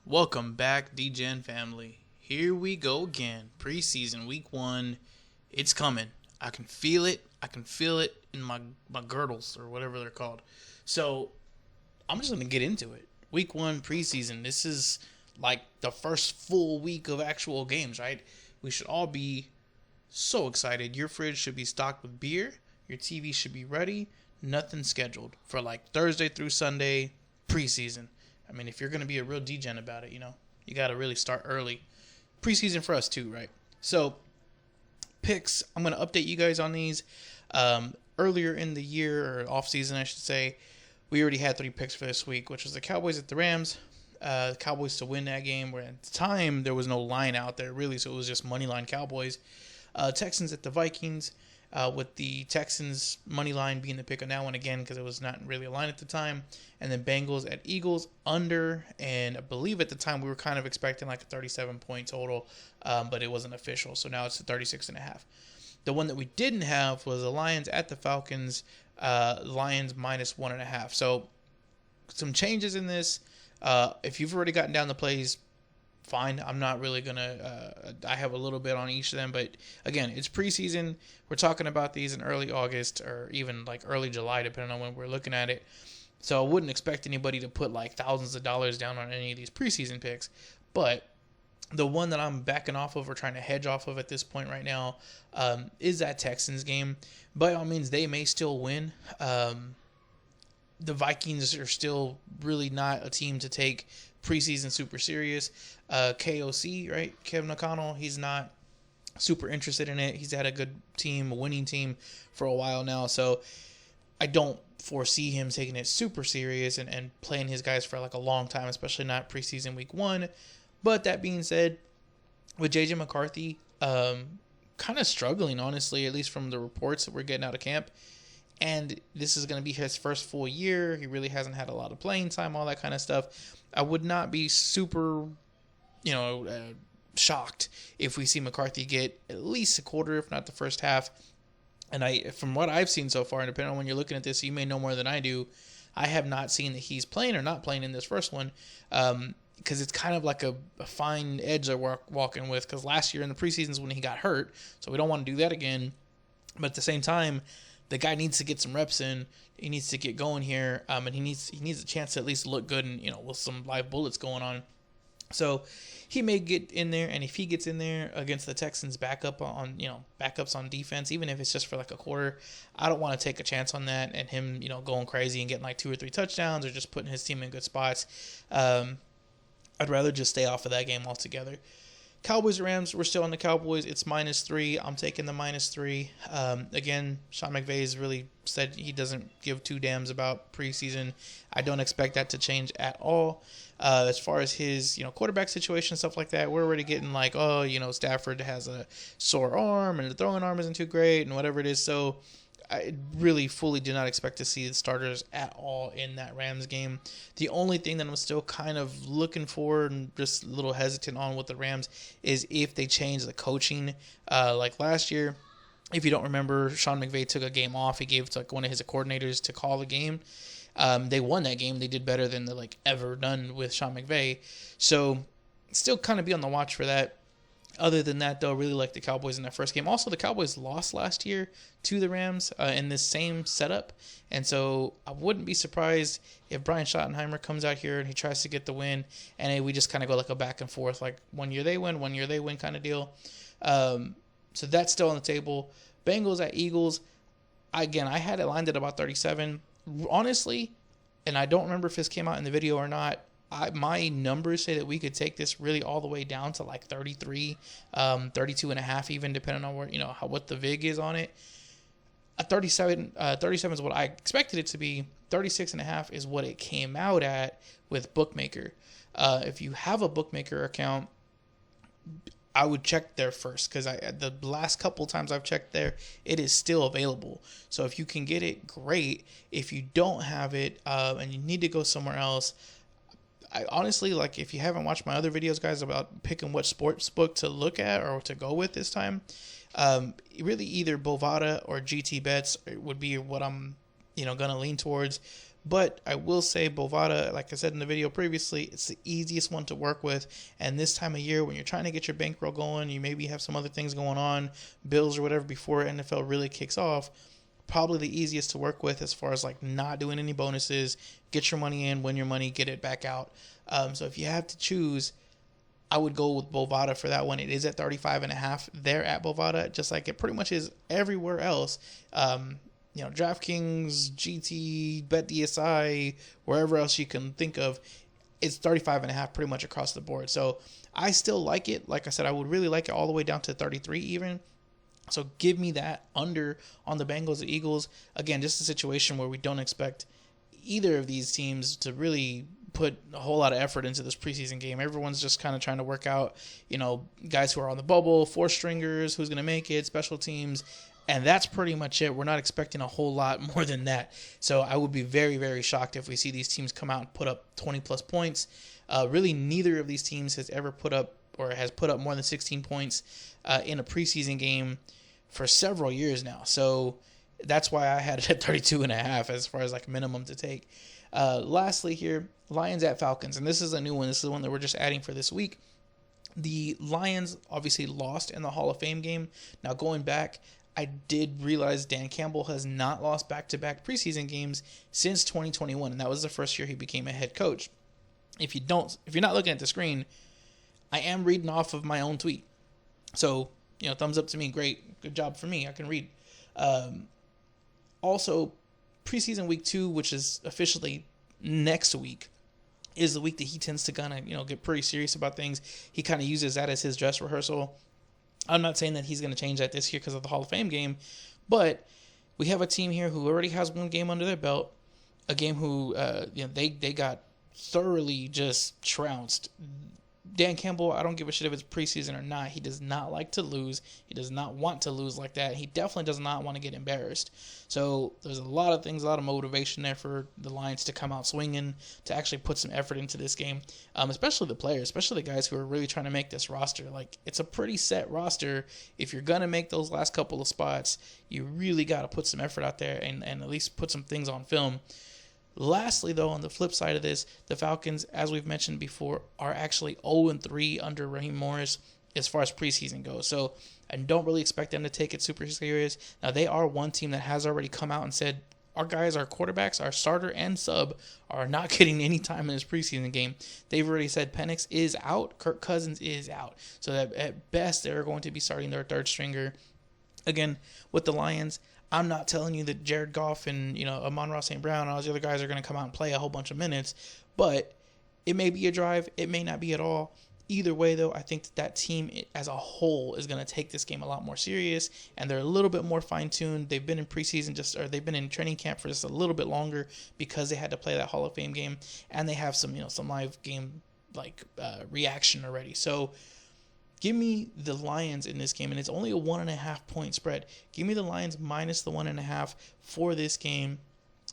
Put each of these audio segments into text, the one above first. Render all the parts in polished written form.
Welcome back, DGen family. Here we go again. Preseason week 1. It's coming. I can feel it. I can feel it in my girdles or whatever they're called. So I'm just going to get into it. Week 1 preseason. This is like the first full week of actual games, right? We should all be so excited. Your fridge should be stocked with beer. Your TV should be ready. Nothing scheduled for like Thursday through Sunday preseason. I mean, if you're going to be a real degen about it, you got to really start early. Preseason for us too, right? So, picks, I'm going to update you guys on these. Earlier in the year, or off season, I should say, we already had 3 picks for this week, which was the Cowboys at the Rams. The Cowboys to win that game, where at the time, there was no line out there, really, so it was just money line Cowboys. Texans at the Vikings. With the Texans money line being the pick on that one again because it was not really a line at the time. And then Bengals at Eagles under, and I believe at the time we were kind of expecting like a 37-point total, but it wasn't official, so now it's a 36.5. The one that we didn't have was the Lions at the Falcons, Lions minus 1.5. So some changes in this. If you've already gotten down the plays, fine. I'm not really going to, I have a little bit on each of them, but again, it's preseason. We're talking about these in early August or even like early July, depending on when we're looking at it. So I wouldn't expect anybody to put like thousands of dollars down on any of these preseason picks, but the one that I'm backing off of or trying to hedge off of at this point right now is that Texans game. By all means, they may still win. The Vikings are still really not a team to take preseason super serious. KOC, right? Kevin O'Connell, he's not super interested in it. He's had a good team, a winning team for a while now. So I don't foresee him taking it super serious and playing his guys for like a long time, especially not preseason week 1. But that being said, with JJ McCarthy, kind of struggling, honestly, at least from the reports that we're getting out of camp. And this is going to be his first full year. He really hasn't had a lot of playing time, all that kind of stuff. I would not be super, shocked if we see McCarthy get at least a quarter, if not the first half. And from what I've seen so far, and depending on when you're looking at this, you may know more than I do, I have not seen that he's playing or not playing in this first one. Because it's kind of like a fine edge that we're walking with. Because last year in the preseasons when he got hurt, so we don't want to do that again. But at the same time, the guy needs to get some reps in. He needs to get going here, and he needs a chance to at least look good and with some live bullets going on. So he may get in there, and if he gets in there against the Texans backups on defense, even if it's just for like a quarter, I don't want to take a chance on that and him going crazy and getting like 2 or 3 touchdowns or just putting his team in good spots. I'd rather just stay off of that game altogether. Cowboys Rams, we're still on the Cowboys. It's -3. I'm taking the -3. Again, Sean McVay has really said he doesn't give 2 damns about preseason. I don't expect that to change at all. As far as his quarterback situation, stuff like that, we're already getting like, Stafford has a sore arm and the throwing arm isn't too great and whatever it is. So I really fully do not expect to see the starters at all in that Rams game. The only thing that I'm still kind of looking for and just a little hesitant on with the Rams is if they change the coaching. Like last year, if you don't remember, Sean McVay took a game off. He gave it to like one of his coordinators to call the game. They won that game. They did better than the ever done with Sean McVay. So still kind of be on the watch for that. Other than that, though, I really like the Cowboys in that first game. Also, the Cowboys lost last year to the Rams in this same setup. And so I wouldn't be surprised if Brian Schottenheimer comes out here and he tries to get the win. And we just kind of go like a back and forth, like 1 year they win, 1 year they win kind of deal. So that's still on the table. Bengals at Eagles. Again, I had it lined at about 37. Honestly, and I don't remember if this came out in the video or not, my numbers say that we could take this really all the way down to like 33, 32.5 even, depending on where, what the VIG is on it. 37 is what I expected it to be. 36.5 is what it came out at with Bookmaker. If you have a Bookmaker account, I would check there first because the last couple times I've checked there, it is still available. So if you can get it, great. If you don't have it and you need to go somewhere else, I honestly, if you haven't watched my other videos, guys, about picking what sportsbook to look at or to go with this time, really either Bovada or GT Bets would be what I'm, going to lean towards. But I will say Bovada, like I said in the video previously, it's the easiest one to work with. And this time of year, when you're trying to get your bankroll going, you maybe have some other things going on, bills or whatever, before NFL really kicks off, probably the easiest to work with as far as like not doing any bonuses, get your money in, win your money, get it back out. So if you have to choose, I would go with Bovada for that one. It is at 35.5 there at Bovada, just like it pretty much is everywhere else. DraftKings, GT, BetDSI, wherever else you can think of, it's 35.5 pretty much across the board. So I still like it. Like I said, I would really like it all the way down to 33 even. So give me that under on the Bengals and Eagles. Again, just a situation where we don't expect either of these teams to really put a whole lot of effort into this preseason game. Everyone's just kind of trying to work out, guys who are on the bubble, four stringers, who's going to make it, special teams, and that's pretty much it. We're not expecting a whole lot more than that. So I would be very, very shocked if we see these teams come out and put up 20-plus points. Really, neither of these teams has ever put up or has put up more than 16 points in a preseason game for several years now. So that's why I had it at 32.5 as far as like minimum to take. Lastly here, Lions at Falcons. And this is a new one. This is the one that we're just adding for this week. The Lions obviously lost in the Hall of Fame game. Now going back, I did realize Dan Campbell has not lost back-to-back preseason games since 2021. And that was the first year he became a head coach. If you're not looking at the screen, I am reading off of my own tweet. So, thumbs up to me. Great. Good job for me. I can read. Also, preseason week 2, which is officially next week, is the week that he tends to kind of, get pretty serious about things. He kind of uses that as his dress rehearsal. I'm not saying that he's going to change that this year because of the Hall of Fame game, but we have a team here who already has one game under their belt, a game who, they got thoroughly just trounced. Dan Campbell, I don't give a shit if it's preseason or not. He does not like to lose. He does not want to lose like that. He definitely does not want to get embarrassed. So there's a lot of things, a lot of motivation there for the Lions to come out swinging, to actually put some effort into this game, especially the players, especially the guys who are really trying to make this roster. Like, it's a pretty set roster. If you're going to make those last couple of spots, you really got to put some effort out there and at least put some things on film. Lastly, though, on the flip side of this, the Falcons, as we've mentioned before, are actually 0-3 under Raheem Morris as far as preseason goes. So I don't really expect them to take it super serious. Now, they are one team that has already come out and said, our guys, our quarterbacks, our starter and sub are not getting any time in this preseason game. They've already said Penix is out, Kirk Cousins is out. So that at best, they're going to be starting their third stringer. Again, with the Lions, I'm not telling you that Jared Goff and, Amon-Ra St. Brown and all these other guys are going to come out and play a whole bunch of minutes, but it may be a drive. It may not be at all. Either way, though, I think that team as a whole is going to take this game a lot more serious, and they're a little bit more fine-tuned. They've been in preseason they've been in training camp for just a little bit longer because they had to play that Hall of Fame game, and they have some live game reaction already. So give me the Lions in this game, and it's only a 1.5 point spread. Give me the Lions minus the 1.5 for this game.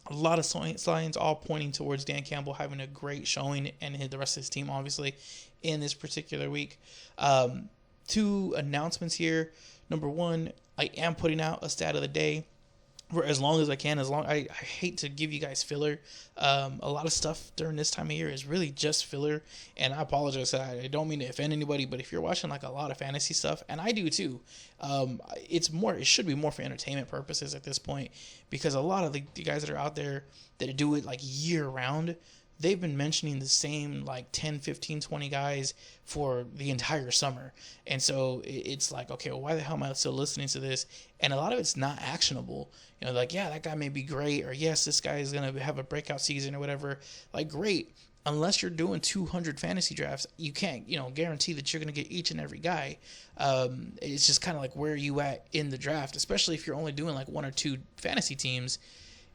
A lot of signs all pointing towards Dan Campbell having a great showing and the rest of his team, obviously, in this particular week. 2 announcements here. Number 1, I am putting out a stat of the day for as long as I can. I hate to give you guys filler. A lot of stuff during this time of year is really just filler, and I apologize. I don't mean to offend anybody, but if you're watching like a lot of fantasy stuff, and I do too, it should be more for entertainment purposes at this point, because a lot of the guys that are out there that do it like year round, they've been mentioning the same 10, 15, 20 guys for the entire summer. And so it's like, okay, well, why the hell am I still listening to this? And a lot of it's not actionable. Yeah, that guy may be great, or yes, this guy is going to have a breakout season or whatever. Great. Unless you're doing 200 fantasy drafts, you can't, guarantee that you're going to get each and every guy. It's just kind of like, where are you at in the draft, especially if you're only doing 1 or 2 fantasy teams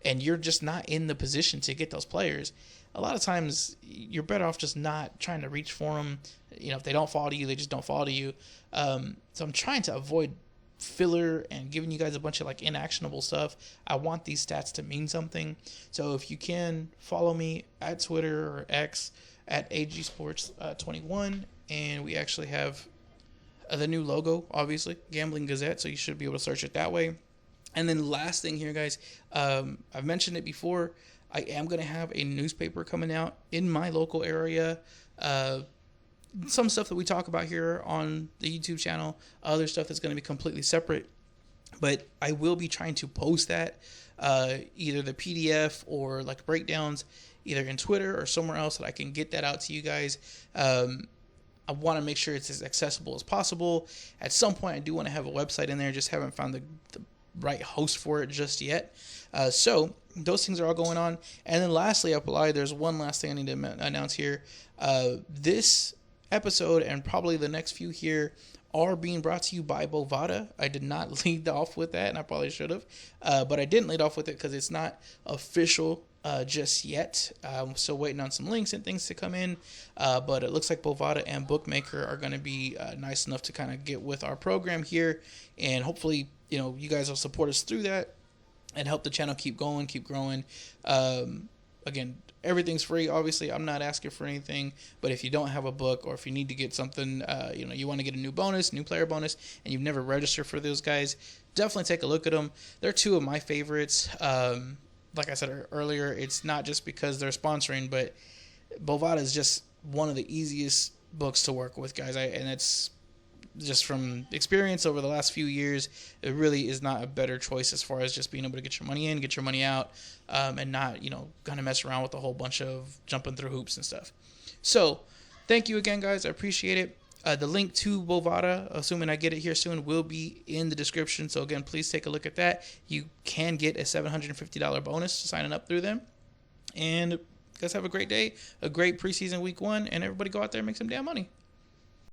and you're just not in the position to get those players. A lot of times you're better off just not trying to reach for them. If they don't fall to you, they just don't fall to you. So I'm trying to avoid filler and giving you guys a bunch of inactionable stuff. I want these stats to mean something. So if you can, follow me at Twitter or X at AGSports21. And we actually have the new logo, obviously, Gambling Gazette. So you should be able to search it that way. And then last thing here, guys, I've mentioned it before. I am going to have a newspaper coming out in my local area. Some stuff that we talk about here on the YouTube channel, other stuff that's going to be completely separate. But I will be trying to post that, either the PDF or like breakdowns, either in Twitter or somewhere else that I can get that out to you guys. I want to make sure it's as accessible as possible. At some point, I do want to have a website in there. Just haven't found the right host for it just yet. So those things are all going on. And then lastly, there's one last thing I need to announce here. This episode and probably the next few here are being brought to you by Bovada. I did not lead off with that, and I probably should have. But I didn't lead off with it because it's not official just yet. I'm still waiting on some links and things to come in. But it looks like Bovada and Bookmaker are going to be nice enough to kind of get with our program here. And hopefully, you guys will support us through that and help the channel keep going, keep growing. Again, everything's free. Obviously, I'm not asking for anything, but if you don't have a book or if you need to get something, you want to get a new player bonus, and you've never registered for those guys, definitely take a look at them. They're two of my favorites. Like I said earlier, it's not just because they're sponsoring, but Bovada is just one of the easiest books to work with, guys. And it's just from experience over the last few years, it really is not a better choice as far as just being able to get your money in, get your money out, and not, kind of mess around with a whole bunch of jumping through hoops and stuff. So thank you again, guys. I appreciate it. The link to Bovada, assuming I get it here soon, will be in the description. So again, please take a look at that. You can get a $750 bonus signing up through them. And guys, have a great day, a great preseason week 1, and everybody go out there and make some damn money.